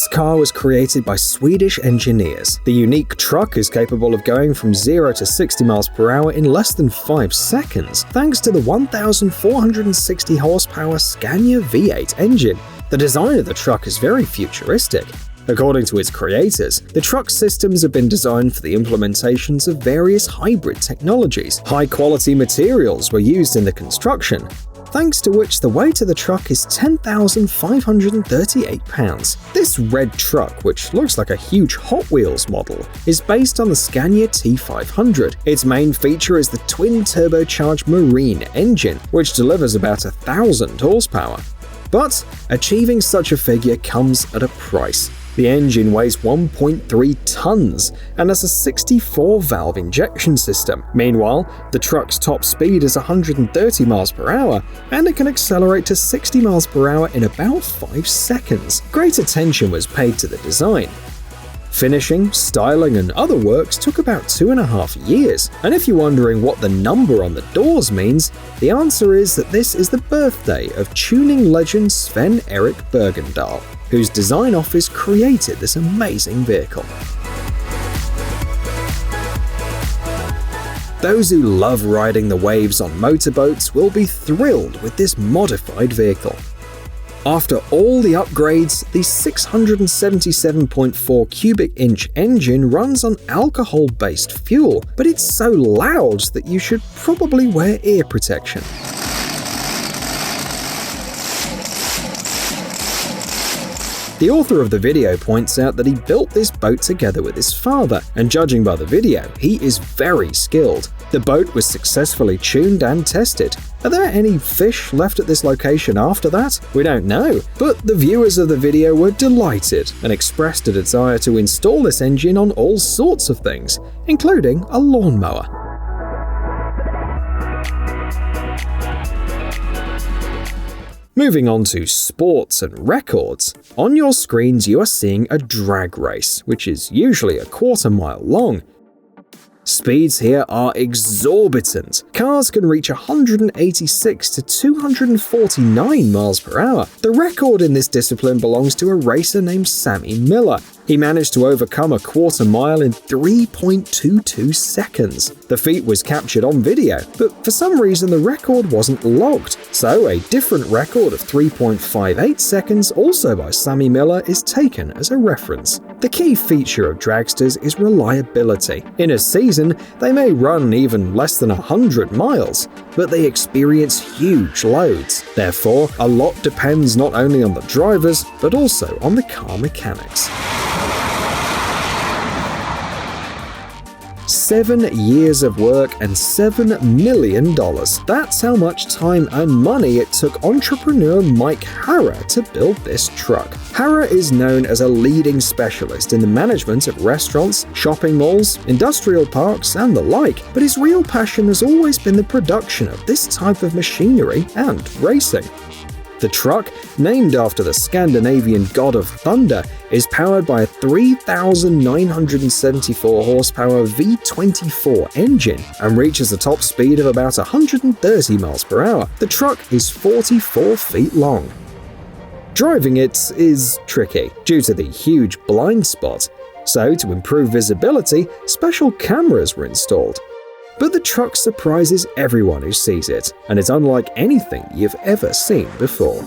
car was created by Swedish engineers. The unique truck is capable of going from 0 to 60 miles per hour in less than 5 seconds, thanks to the 1,460 horsepower Scania V8 engine. The design of the truck is very futuristic. According to its creators, the truck systems have been designed for the implementations of various hybrid technologies. High-quality materials were used in the construction, thanks to which the weight of the truck is 10,538 pounds. This red truck, which looks like a huge Hot Wheels model, is based on the Scania T500. Its main feature is the twin-turbocharged Marine engine, which delivers about 1,000 horsepower. But achieving such a figure comes at a price. The engine weighs 1.3 tons and has a 64-valve injection system. Meanwhile, the truck's top speed is 130 miles per hour, and it can accelerate to 60 miles per hour in about 5 seconds. Great attention was paid to the design. Finishing, styling, and other works took about 2.5 years, and if you're wondering what the number on the doors means, the answer is that this is the birthday of tuning legend Sven-Erik Bergendahl, whose design office created this amazing vehicle. Those who love riding the waves on motorboats will be thrilled with this modified vehicle. After all the upgrades, the 677.4 cubic inch engine runs on alcohol-based fuel, but it's so loud that you should probably wear ear protection. The author of the video points out that he built this boat together with his father, and judging by the video, he is very skilled. The boat was successfully tuned and tested. Are there any fish left at this location after that? We don't know, but the viewers of the video were delighted and expressed a desire to install this engine on all sorts of things, including a lawnmower. Moving on to sports and records, on your screens you are seeing a drag race, which is usually a quarter-mile long. Speeds here are exorbitant. Cars can reach 186 to 249 miles per hour. The record in this discipline belongs to a racer named Sammy Miller. He managed to overcome a quarter mile in 3.22 seconds. The feat was captured on video, but for some reason the record wasn't logged. So a different record of 3.58 seconds, also by Sammy Miller, is taken as a reference. The key feature of dragsters is reliability. In a season, they may run even less than 100 miles, but they experience huge loads. Therefore, a lot depends not only on the drivers, but also on the car mechanics. 7 years of work and $7 million. That's how much time and money it took entrepreneur Mike Harrer to build this truck. Harrer is known as a leading specialist in the management of restaurants, shopping malls, industrial parks, and the like, but his real passion has always been the production of this type of machinery and racing. The truck, named after the Scandinavian god of thunder, is powered by a 3,974 horsepower V24 engine and reaches a top speed of about 130 miles per hour. The truck is 44 feet long. Driving it is tricky due to the huge blind spot, so to improve visibility, special cameras were installed. But the truck surprises everyone who sees it, and it's unlike anything you've ever seen before.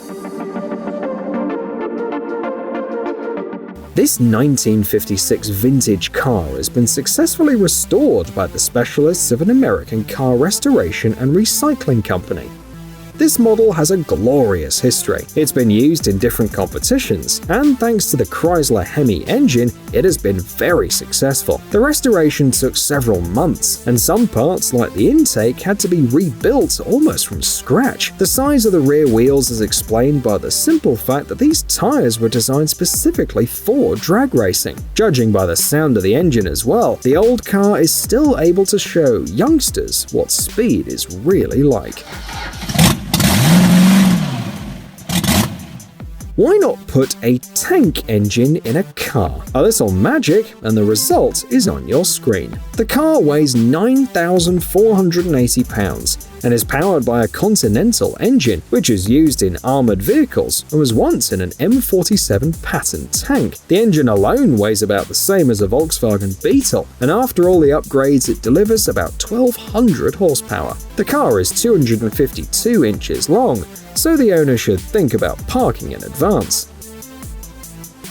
This 1956 vintage car has been successfully restored by the specialists of an American car restoration and recycling company. This model has a glorious history. It's been used in different competitions, and thanks to the Chrysler Hemi engine, it has been very successful. The restoration took several months, and some parts, like the intake, had to be rebuilt almost from scratch. The size of the rear wheels is explained by the simple fact that these tires were designed specifically for drag racing. Judging by the sound of the engine as well, the old car is still able to show youngsters what speed is really like. Why not put a tank engine in a car? A little magic and the result is on your screen. The car weighs 9,480 pounds and is powered by a Continental engine, which is used in armored vehicles and was once in an M47 Patton tank. The engine alone weighs about the same as a Volkswagen Beetle, and after all the upgrades it delivers about 1,200 horsepower. The car is 252 inches long, so the owner should think about parking in advance.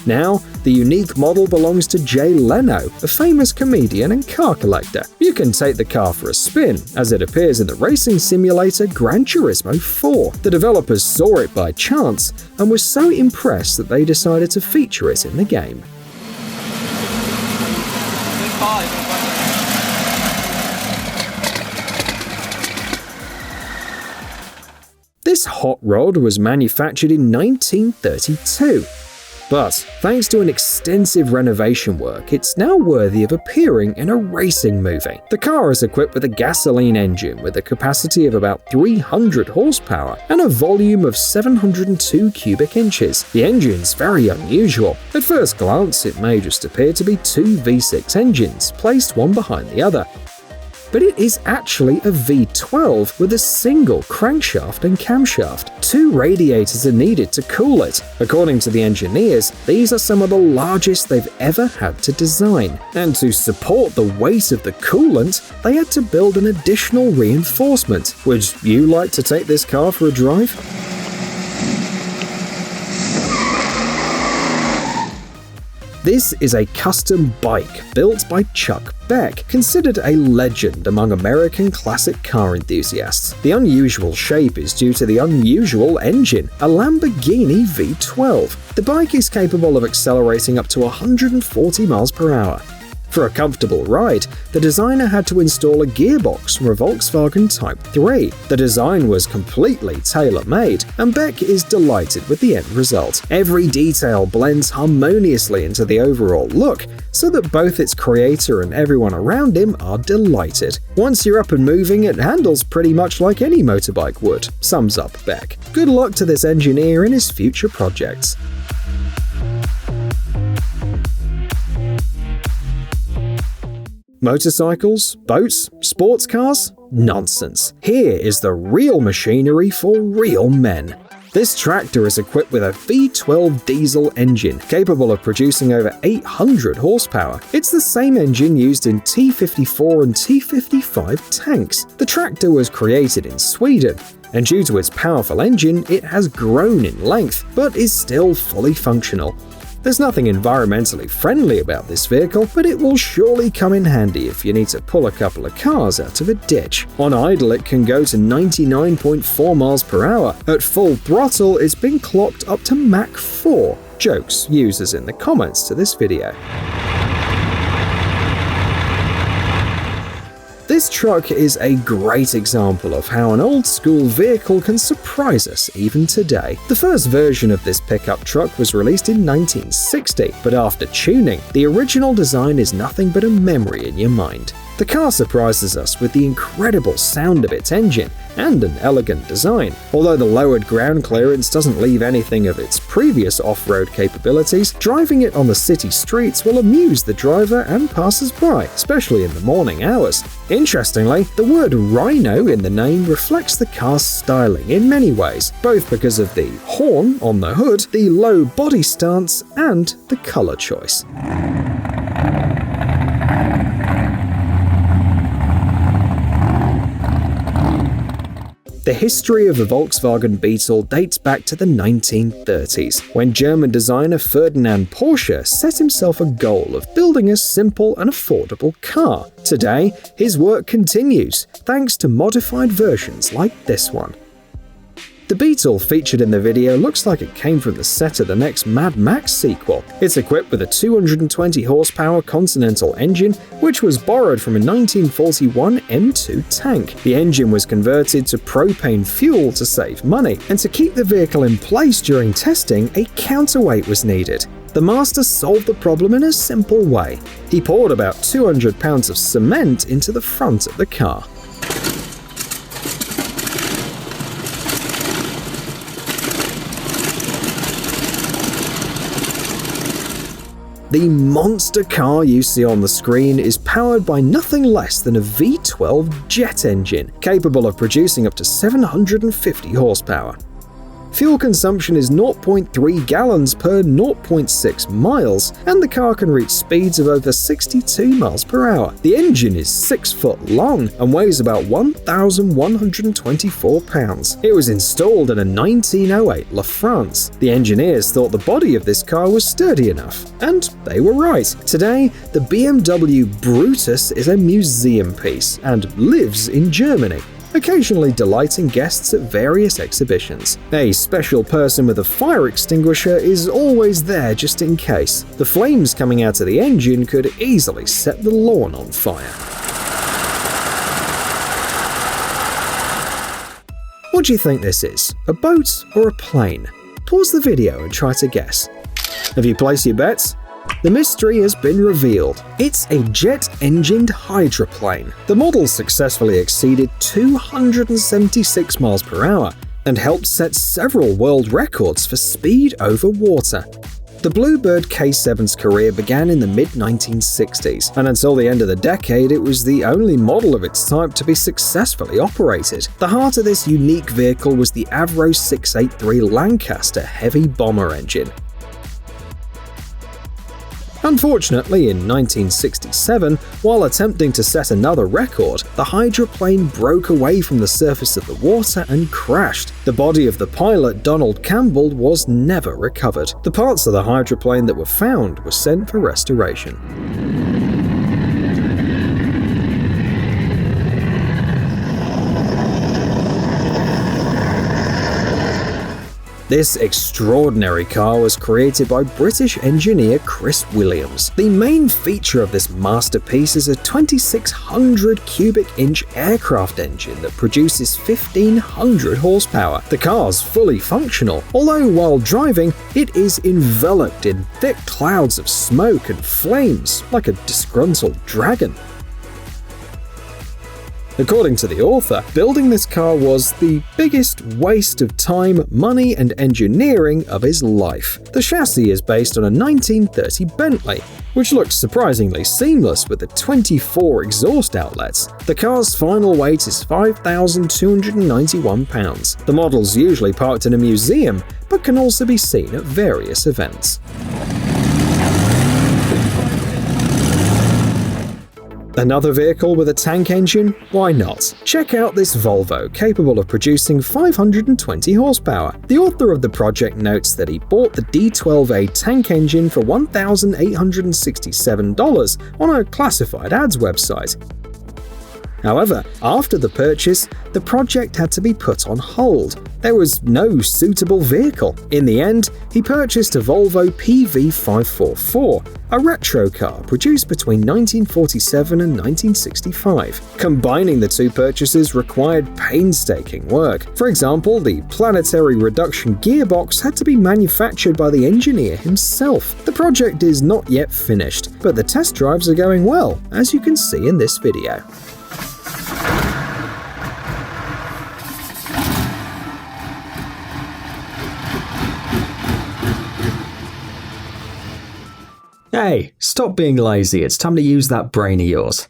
Now, the unique model belongs to Jay Leno, a famous comedian and car collector. You can take the car for a spin, as it appears in the racing simulator Gran Turismo 4. The developers saw it by chance and were so impressed that they decided to feature it in the game. This hot rod was manufactured in 1932. But thanks to an extensive renovation work, it's now worthy of appearing in a racing movie. The car is equipped with a gasoline engine with a capacity of about 300 horsepower and a volume of 702 cubic inches. The engine's very unusual. At first glance, it may just appear to be two V6 engines placed one behind the other. But it is actually a V12 with a single crankshaft and camshaft. Two radiators are needed to cool it. According to the engineers, these are some of the largest they've ever had to design. And to support the weight of the coolant, they had to build an additional reinforcement. Would you like to take this car for a drive? This is a custom bike built by Chuck Beck, considered a legend among American classic car enthusiasts. The unusual shape is due to the unusual engine, a Lamborghini V12. The bike is capable of accelerating up to 140 miles per hour. For a comfortable ride, the designer had to install a gearbox from a Volkswagen Type 3. The design was completely tailor-made, and Beck is delighted with the end result. Every detail blends harmoniously into the overall look, so that both its creator and everyone around him are delighted. Once you're up and moving, it handles pretty much like any motorbike would, sums up Beck. Good luck to this engineer in his future projects. Motorcycles, boats, sports cars? Nonsense. Here is the real machinery for real men. This tractor is equipped with a V12 diesel engine, capable of producing over 800 horsepower. It's the same engine used in T54 and T55 tanks. The tractor was created in Sweden, and due to its powerful engine, it has grown in length, but is still fully functional. There's nothing environmentally friendly about this vehicle, but it will surely come in handy if you need to pull a couple of cars out of a ditch. On idle, it can go to 99.4 miles per hour. At full throttle, it's been clocked up to Mach 4. Jokes users in the comments to this video. This truck is a great example of how an old-school vehicle can surprise us even today. The first version of this pickup truck was released in 1960, but after tuning, the original design is nothing but a memory in your mind. The car surprises us with the incredible sound of its engine and an elegant design. Although the lowered ground clearance doesn't leave anything of its previous off-road capabilities, driving it on the city streets will amuse the driver and passers-by, especially in the morning hours. Interestingly, the word Rhino in the name reflects the car's styling in many ways, both because of the horn on the hood, the low body stance, and the color choice. The history of the Volkswagen Beetle dates back to the 1930s, when German designer Ferdinand Porsche set himself a goal of building a simple and affordable car. Today, his work continues, thanks to modified versions like this one. The Beetle featured in the video looks like it came from the set of the next Mad Max sequel. It's equipped with a 220 horsepower Continental engine, which was borrowed from a 1941 M2 tank. The engine was converted to propane fuel to save money, and to keep the vehicle in place during testing, a counterweight was needed. The master solved the problem in a simple way. He poured about 200 pounds of cement into the front of the car. The monster car you see on the screen is powered by nothing less than a V12 jet engine, capable of producing up to 750 horsepower. Fuel consumption is 0.3 gallons per 0.6 miles, and the car can reach speeds of over 62 miles per hour. The engine is 6 foot long and weighs about 1,124 pounds. It was installed in a 1908 La France. The engineers thought the body of this car was sturdy enough, and they were right. Today, the BMW Brutus is a museum piece and lives in Germany, occasionally delighting guests at various exhibitions. A special person with a fire extinguisher is always there just in case. The flames coming out of the engine could easily set the lawn on fire. What do you think this is? A boat or a plane? Pause the video and try to guess. Have you placed your bets? The mystery has been revealed. It's a jet-engined hydroplane. The model successfully exceeded 276 miles per hour and helped set several world records for speed over water. The Bluebird K7's career began in the mid-1960s, and until the end of the decade, it was the only model of its type to be successfully operated. The heart of this unique vehicle was the Avro 683 Lancaster heavy bomber engine. Unfortunately, in 1967, while attempting to set another record, the hydroplane broke away from the surface of the water and crashed. The body of the pilot, Donald Campbell, was never recovered. The parts of the hydroplane that were found were sent for restoration. This extraordinary car was created by British engineer Chris Williams. The main feature of this masterpiece is a 2,600 cubic inch aircraft engine that produces 1,500 horsepower. The car's fully functional, although while driving, it is enveloped in thick clouds of smoke and flames like a disgruntled dragon. According to the author, building this car was the biggest waste of time, money, and engineering of his life. The chassis is based on a 1930 Bentley, which looks surprisingly seamless with the 24 exhaust outlets. The car's final weight is 5,291 pounds. The model's usually parked in a museum, but can also be seen at various events. Another vehicle with a tank engine? Why not? Check out this Volvo, capable of producing 520 horsepower. The author of the project notes that he bought the D12A tank engine for $1,867 on a classified ads website. However, after the purchase, the project had to be put on hold. There was no suitable vehicle. In the end, he purchased a Volvo PV544, a retro car produced between 1947 and 1965. Combining the two purchases required painstaking work. For example, the planetary reduction gearbox had to be manufactured by the engineer himself. The project is not yet finished, but the test drives are going well, as you can see in this video. Hey, stop being lazy, it's time to use that brain of yours.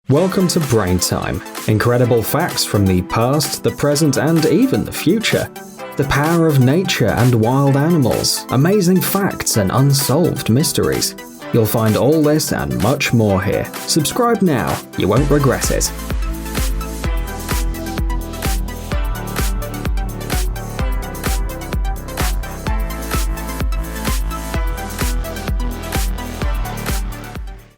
Welcome to Brain Time. Incredible facts from the past, the present, and even the future. The power of nature and wild animals, amazing facts and unsolved mysteries. You'll find all this and much more here. Subscribe now, you won't regret it.